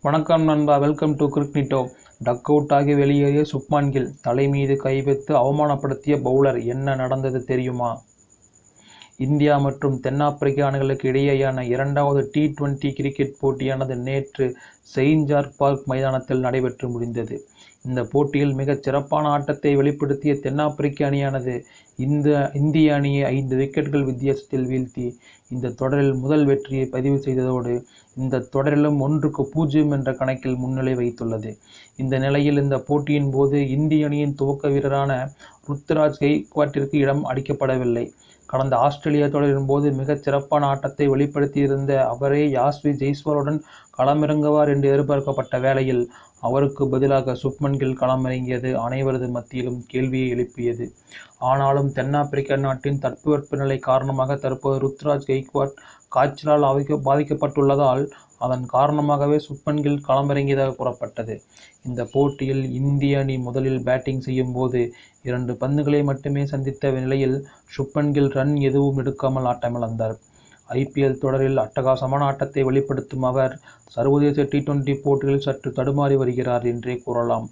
வணக்கம் நண்பா, welcome to கிரிக்னிட்டோ. Duck out ஆகி வெளியேறிய சுப்மான் கில், தலை மீது கை வைத்து அவமானப்படுத்திய பவுலர், என்ன நடந்தது தெரியுமா? இந்தியா மற்றும் தென்னாப்பிரிக்க அணிகளுக்கு இடையேயான இரண்டாவது T20 கிரிக்கெட் போட்டியானது நேற்று செயின்ட் ஜார்ஜ் பார்க் மைதானத்தில் நடைபெற்று முடிந்தது. இந்த போட்டியில் மிகச் சிறப்பான ஆட்டத்தை வெளிப்படுத்திய தென்னாப்பிரிக்க அணியானது இந்திய அணியை 5 விக்கெட்டுகள் வித்தியாசத்தில் வீழ்த்தி இந்த தொடரில் முதல் வெற்றியை பதிவு செய்ததோடு இந்த தொடரிலும் 1-0 என்ற கணக்கில் முன்னிலை வைத்துள்ளது. இந்த நிலையில் இந்த போட்டியின் போது இந்திய அணியின் துவக்க வீரரான ருத்துராஜ் கெய்க்வாட்டிற்கு இடம் அளிக்கப்படவில்லை. கடந்த ஆஸ்திரேலியா தொடரின் போது மிகச் சிறப்பான ஆட்டத்தை வெளிப்படுத்தியிருந்த அவரே யாஸ்வி ஜெய்ஸ்வாலுடன் களமிறங்குவார் என்று எதிர்பார்க்கப்பட்ட வேளையில் அவருக்கு பதிலாக சுப்மன் கில் களமிறங்கியது அனைவரது மத்தியிலும் கேள்வியை எழுப்பியது. ஆனாலும் தென்னாப்பிரிக்க நாட்டின் தட்பவெப்பநிலை காரணமாக தற்போது ருத்துராஜ் கெய்க்வாட் காய்ச்சலால் பாதிக்கப்பட்டுள்ளதால் அதன் காரணமாகவே சுப்மன் கில் களமிறங்கியதாக கூறப்பட்டது. இந்த போட்டியில் இந்திய அணி முதலில் பேட்டிங் செய்யும் போது 2 பந்துகளை மட்டுமே சந்தித்த நிலையில் சுப்மன் கில் ரன் எதுவும் எடுக்காமல் ஆட்டமிழந்தார். IPL தொடரில் அட்டகாசமான ஆட்டத்தை வெளிப்படுத்தும் அவர் சர்வதேச T20 போட்டிகளில் சற்று தடுமாறி வருகிறார் என்றே கூறலாம்.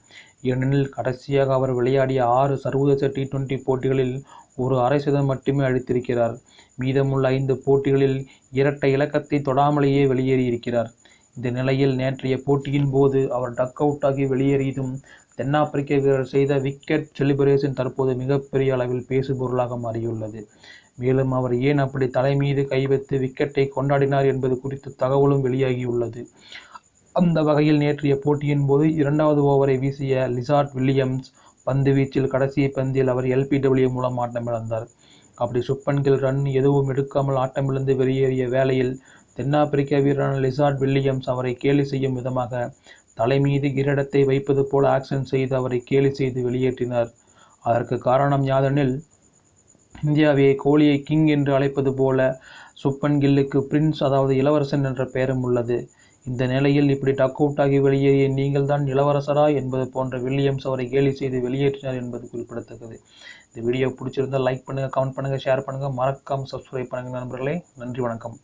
ஏனெனில் கடைசியாக அவர் விளையாடிய 6 சர்வதேச T20 போட்டிகளில் ஒரு அரை சதம் மட்டுமே அடித்திருக்கிறார். மீதமுள்ள 5 போட்டிகளில் இரட்டை இலக்கத்தை தொடாமலேயே வெளியேறியிருக்கிறார். இந்த நிலையில் நேற்றைய போட்டியின் போது அவர் டக் அவுட் ஆகி வெளியேறியதும் தென்னாப்பிரிக்க வீரர் செய்த விக்கெட் செலிபிரேஷன் தற்போது மிகப்பெரிய அளவில் பேசுபொருளாக மாறியுள்ளது. மேலும் அவர் ஏன் அப்படி தலை மீது கை வைத்து விக்கெட்டை கொண்டாடினார் என்பது குறித்து தகவலும் வெளியாகியுள்ளது. அந்த வகையில் நேற்றைய போட்டியின் போது 2வது ஓவரை வீசிய லிசார்ட் வில்லியம்ஸ் பந்து வீச்சில் கடைசி பந்தில் அவர் LBW மூலம் ஆட்டமிழந்தார். அப்படி சுப்மன் கில் ரன் எதுவும் எடுக்காமல் ஆட்டமிழந்து வெளியேறிய வேளையில் தென்னாப்பிரிக்க வீரரான லிசார்ட் வில்லியம்ஸ் அவரை கேலி செய்யும் விதமாக தலை மீது கிரீடத்தை வைப்பது போல ஆக்ஷன் செய்து அவரை கேலி செய்து வெளியேற்றினார். அதற்கு காரணம் யாதெனில், இந்தியாவை கோலியை கிங் என்று அழைப்பது போல சுப்மன் கில்லுக்கு பிரின்ஸ், அதாவது இளவரசன் என்ற பெயரும் உள்ளது. இந்த நிலையில் இப்படி டக் அவுட் ஆகி வெளியேறிய நீங்கள் தான் இளவரசரா என்பது போன்ற வில்லியம்ஸ் அவரை கேலி செய்து வெளியேற்றினார் என்பது குறிப்பிடத்தக்கது. இந்த வீடியோ பிடிச்சிருந்தால் லைக் பண்ணுங்கள், கமெண்ட் பண்ணுங்கள், ஷேர் பண்ணுங்கள், மறக்காமல் சப்ஸ்கிரைப் பண்ணுங்கள் நண்பர்களே. நன்றி, வணக்கம்.